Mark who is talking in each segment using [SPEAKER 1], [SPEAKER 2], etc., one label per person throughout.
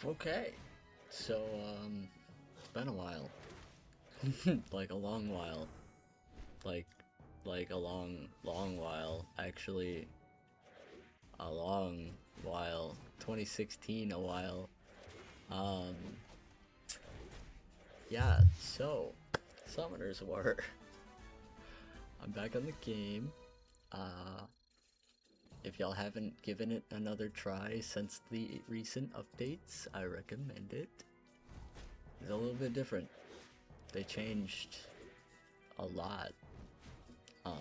[SPEAKER 1] Okay, so it's been a while, like a long while, like like a long while. Actually, a long while. 2016, a while. Um, yeah. So, Summoners War. I'm back on the game. Uh, if y'all haven't given it another try since the recent updates, I recommend it. It's a little bit different. They changed a lot. Um,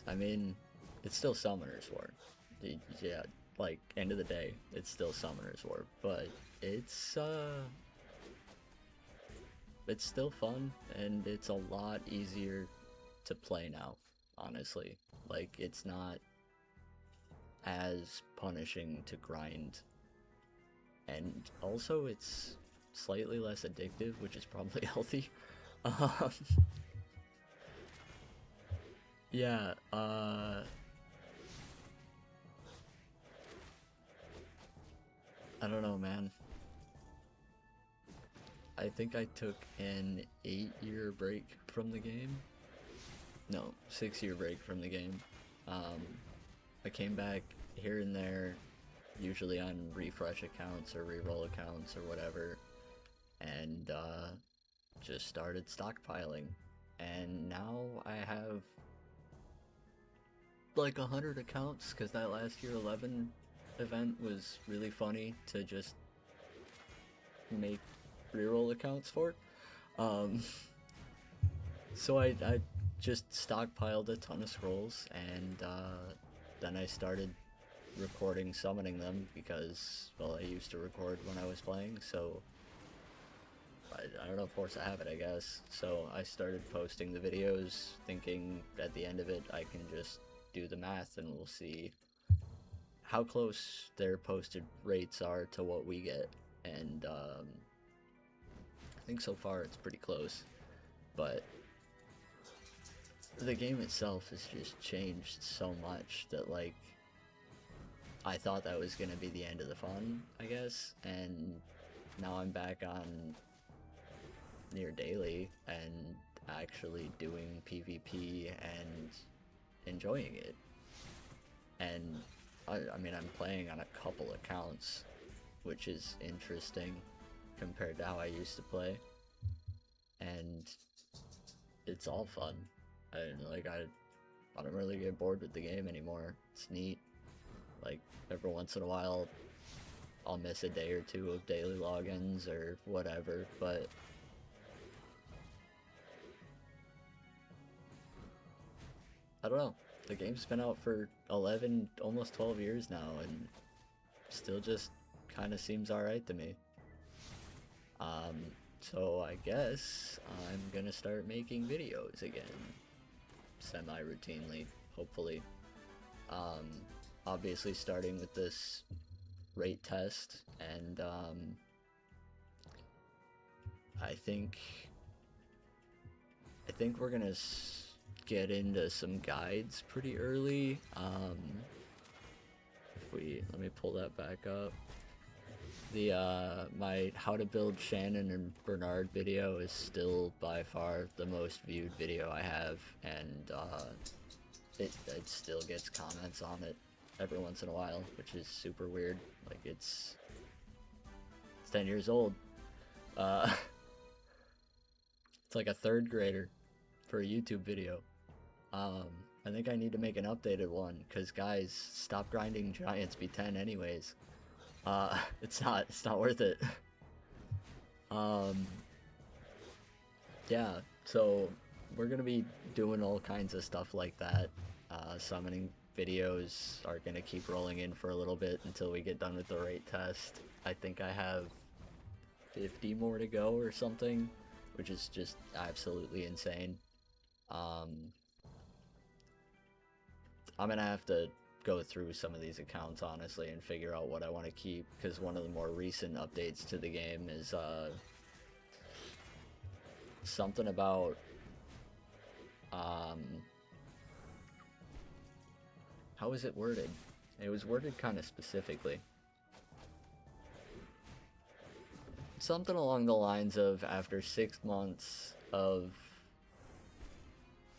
[SPEAKER 1] I mean, it's still Summoner's War. Yeah, like, end of the day, it's still Summoner's War, but it's, it's still fun, and it's a lot easier to play now, honestly. Like, it's not as punishing to grind, and also it's slightly less addictive, which is probably healthy. Um, yeah, I don't know, man. I think I took an 8-year break from the game. No, 6-year break from the game. Um, I came back here and there, usually on refresh accounts or reroll accounts or whatever, and just started stockpiling. And now I have like 100 accounts because that last year 11 event was really funny to just make reroll accounts for. Um, so I just stockpiled a ton of scrolls, and then I started recording summoning them because, well, I used to record when I was playing, so I don't know, force a habit, I guess. So I started posting the videos, thinking at the end of it I can just do the math and we'll see how close their posted rates are to what we get. And I think so far it's pretty close, but the game itself has just changed so much that, like, I thought that was gonna be the end of the fun, I guess, and now I'm back on near daily and actually doing PvP and enjoying it. And I mean, I'm playing on a couple accounts, which is interesting compared to how I used to play, and it's all fun. I don't really get bored with the game anymore. It's neat. Like, every once in a while, I'll miss a day or two of daily logins or whatever, but I don't know. The game's been out for 11, almost 12 years now, and still just kind of seems alright to me. Um, so I guess I'm gonna start making videos again, semi-routinely, hopefully. Um, Obviously starting with this rate test, and I think I think we're gonna get into some guides pretty early. If we let me pull that back up. The my how to build Shannon and Bernard video is still by far the most viewed video I have, and it still gets comments on it every once in a while, which is super weird. Like, it's 10 years old. Uh, it's like a third grader for a YouTube video. Um, I think I need to make an updated one, because guys, stop grinding Giants B10 anyways. It's not worth it. Um, yeah, so we're gonna be doing all kinds of stuff like that. Summoning videos are gonna keep rolling in for a little bit until we get done with the rate test. I think I have 50 more to go or something, which is just absolutely insane. Um, I'm gonna have to go through some of these accounts, honestly, and figure out what I want to keep, because one of the more recent updates to the game is something about um, how is it worded? It was worded kind of specifically. Something along the lines of after 6 months of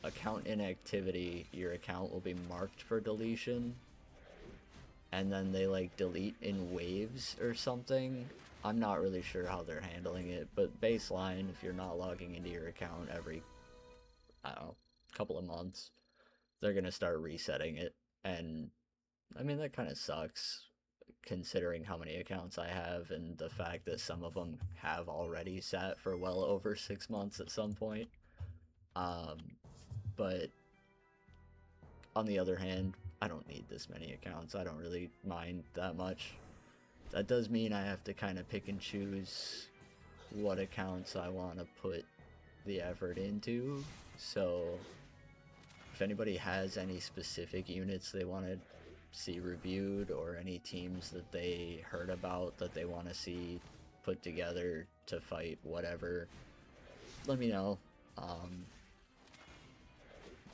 [SPEAKER 1] account inactivity, your account will be marked for deletion, and then they like delete in waves or something. I'm not really sure how they're handling it, but baseline, if you're not logging into your account every, I don't know, couple of months, they're gonna start resetting it. And I mean, that kind of sucks considering how many accounts I have and the fact that some of them have already sat for well over 6 months at some point. Um, but on the other hand, I don't need this many accounts. I don't really mind that much. That does mean I have to kind of pick and choose what accounts I want to put the effort into. So if anybody has any specific units they want to see reviewed, or any teams that they heard about that they want to see put together to fight whatever, let me know.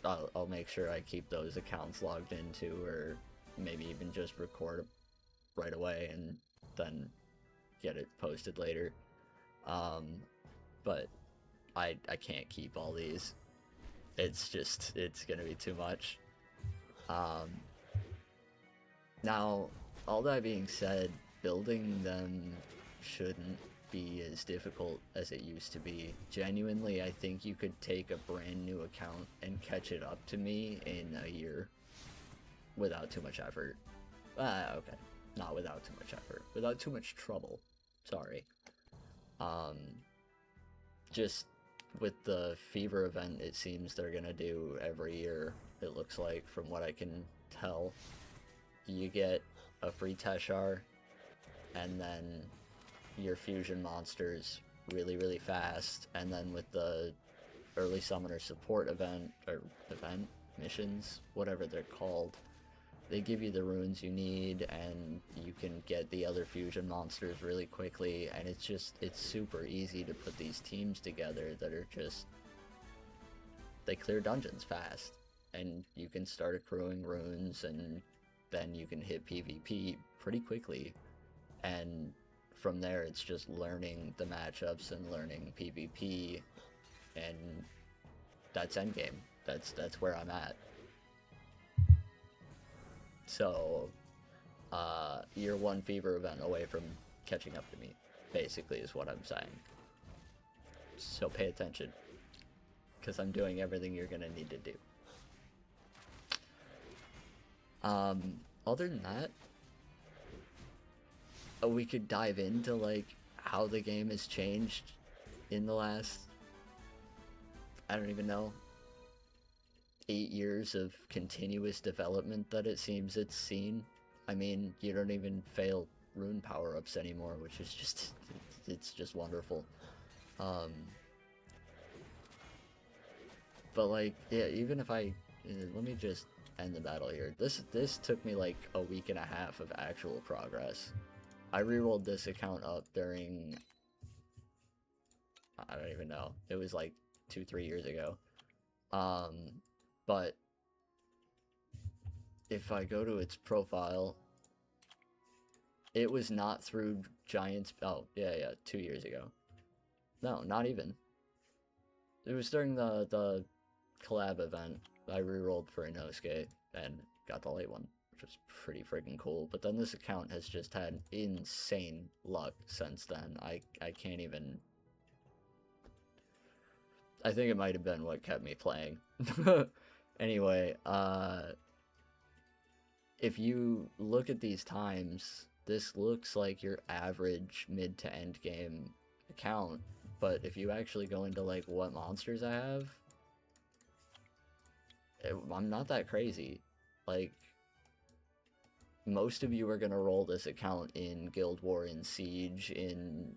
[SPEAKER 1] I'll make sure I keep those accounts logged into, or maybe even just record right away and then get it posted later. But I can't keep all these. It's gonna be too much. Now, all that being said, building them shouldn't be as difficult as it used to be. Genuinely, I think you could take a brand new account and catch it up to me in a year without too much effort. Okay, not without too much effort, without too much trouble. Sorry. Just with the Fever event, it seems they're gonna do every year, it looks like, from what I can tell. You get a free Teshar, and then your fusion monsters really fast, and then with the early summoner support event, or event, missions, whatever they're called, they give you the runes you need, and you can get the other fusion monsters really quickly, and it's super easy to put these teams together that are just, they clear dungeons fast, and you can start accruing runes, and then you can hit PvP pretty quickly, and from there it's just learning the matchups and learning PvP, and that's endgame. That's where I'm at. So, you're one Fever event away from catching up to me, basically, is what I'm saying. So pay attention, because I'm doing everything you're gonna need to do. Other than that, we could dive into, like, how the game has changed in the last, I don't even know, 8 years of continuous development that it seems it's seen. I mean, you don't even fail rune power-ups anymore, which is just, it's just wonderful. But, like, yeah, even if I, let me just end the battle here. This took me like a week and a half of actual progress. I rerolled this account up during, I don't even know, it was like 2-3 years ago. But if I go to its profile, it was not through Giants. Oh, yeah, 2 years ago. No, not even. It was during the collab event. I rerolled for Inosuke and got the late one, which was pretty freaking cool. But then this account has just had insane luck since then. I can't even... I think it might have been what kept me playing. Anyway, if you look at these times, this looks like your average mid to end game account. But if you actually go into like what monsters I have, I'm not that crazy. Like, most of you are gonna roll this account in Guild War, in Siege, in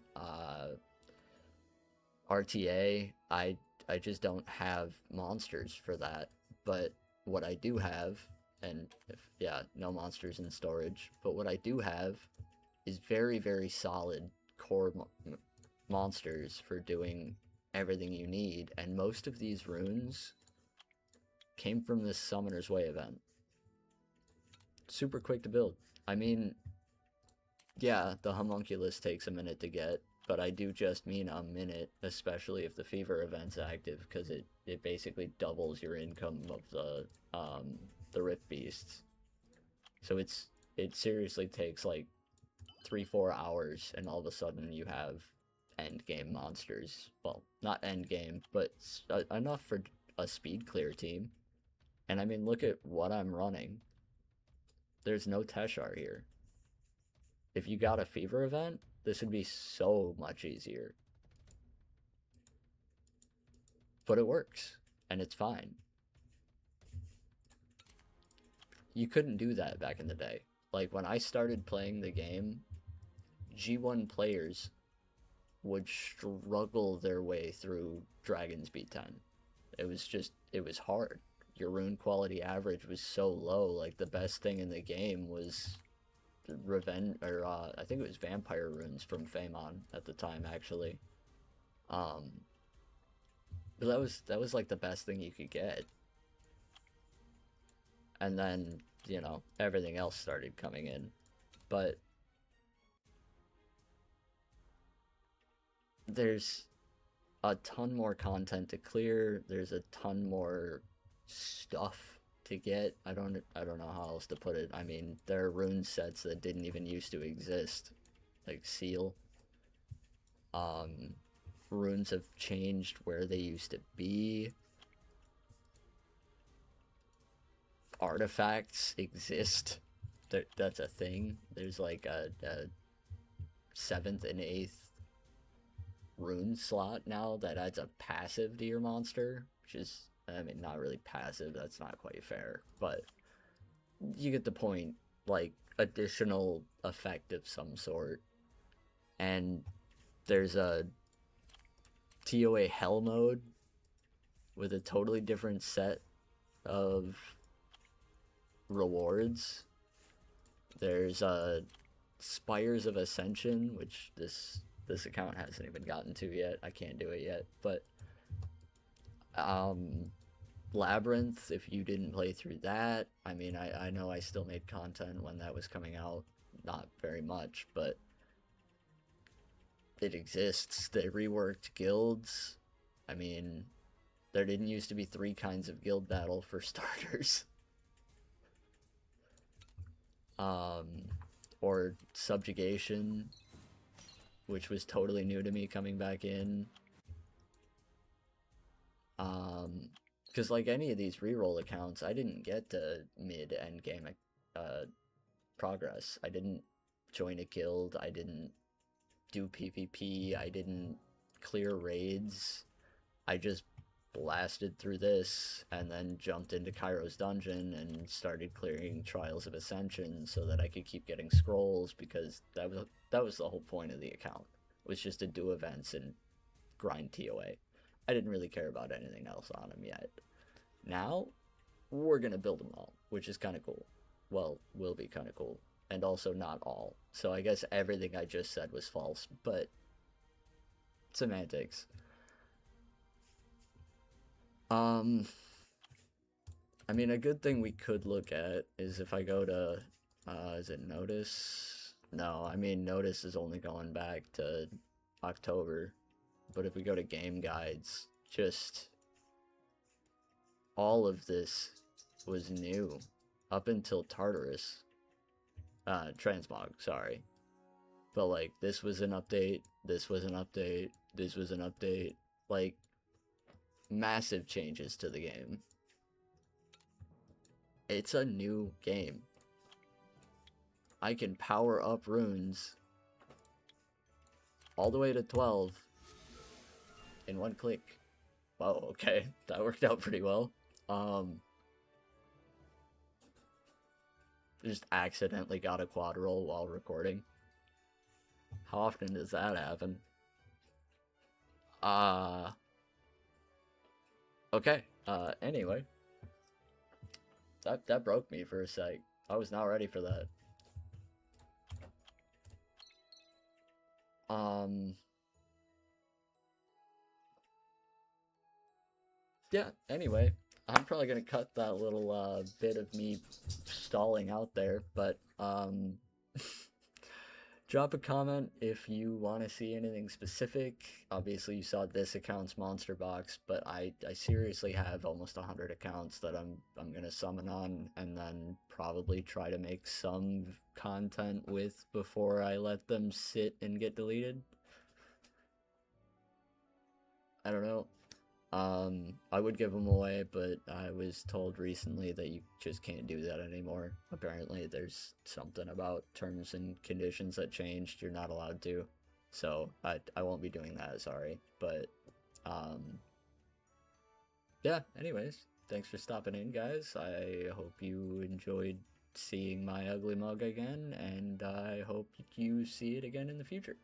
[SPEAKER 1] RTA. I just don't have monsters for that. But what I do have, and no monsters in storage, but what I do have is very solid core monsters for doing everything you need, and most of these runes came from this Summoner's Way event. super quick to build. I mean, yeah, the homunculus takes a minute to get, but I do just mean a minute, especially if the fever event's active, because it basically doubles your income of the Rift Beasts. So it seriously takes like 3-4 hours, and all of a sudden you have end game monsters. Well, not end game, but enough for a speed clear team. And I mean, look at what I'm running. There's no Teshar here. If you got a fever event, this would be so much easier. But it works, and it's fine. You couldn't do that back in the day. Like, when I started playing the game, G1 players would struggle their way through Dragon's B10. It was hard. Your rune quality average was so low. Like, the best thing in the game was Revenge, or I think it was Vampire runes from Famon at the time, actually. Um, but that was like the best thing you could get. And then, you know, everything else started coming in. But there's a ton more content to clear. There's a ton more stuff to get. I don't know how else to put it. I mean, there are rune sets that didn't even used to exist, like Seal. Runes have changed where they used to be. Artifacts exist. That's a thing. There's like a 7th and 8th rune slot now that adds a passive to your monster, which is, I mean, not really passive, that's not quite fair, but you get the point. Like, additional effect of some sort. And there's a TOA Hell mode with a totally different set of rewards. There's Spires of Ascension, which this account hasn't even gotten to yet. I can't do it yet, but Labyrinth, if you didn't play through that, I mean, I know I still made content when that was coming out, not very much, but it exists. They reworked guilds. I mean, there didn't used to be 3 kinds of guild battle for starters. Or Subjugation, which was totally new to me coming back in. Because like any of these reroll accounts, I didn't get to mid-end game progress. I didn't join a guild, I didn't do PvP, I didn't clear raids. I just blasted through this and then jumped into Cairo's dungeon and started clearing Trials of Ascension so that I could keep getting scrolls, because that was the whole point of the account, was just to do events and grind TOA. I didn't really care about anything else on them yet. Now, we're gonna build them all, which is kind of cool. Well, will be kind of cool. And also not all. So I guess everything I just said was false, but semantics. I mean, a good thing we could look at is if I go to, is it Notice? No, I mean, Notice is only going back to October. But if we go to Game Guides, just all of this was new up until Tartarus. Transmog, sorry. But like, this was an update, this was an update, this was an update. Like, massive changes to the game. It's a new game. I can power up runes all the way to 12 in one click. Wow, okay, that worked out pretty well. Just accidentally got a quad roll while recording. How often does that happen? Okay, anyway. That broke me for a sec. I was not ready for that. Yeah, anyway. I'm probably gonna cut that little bit of me stalling out there, but drop a comment if you want to see anything specific. Obviously, you saw this account's monster box, but I seriously have almost 100 accounts that I'm gonna summon on, and then probably try to make some content with before I let them sit and get deleted. I don't know. I would give them away, but I was told recently that you just can't do that anymore. Apparently, there's something about terms and conditions that changed. You're not allowed to. So, I won't be doing that, sorry. But, yeah, anyways, thanks for stopping in, guys. I hope you enjoyed seeing my ugly mug again, and I hope you see it again in the future.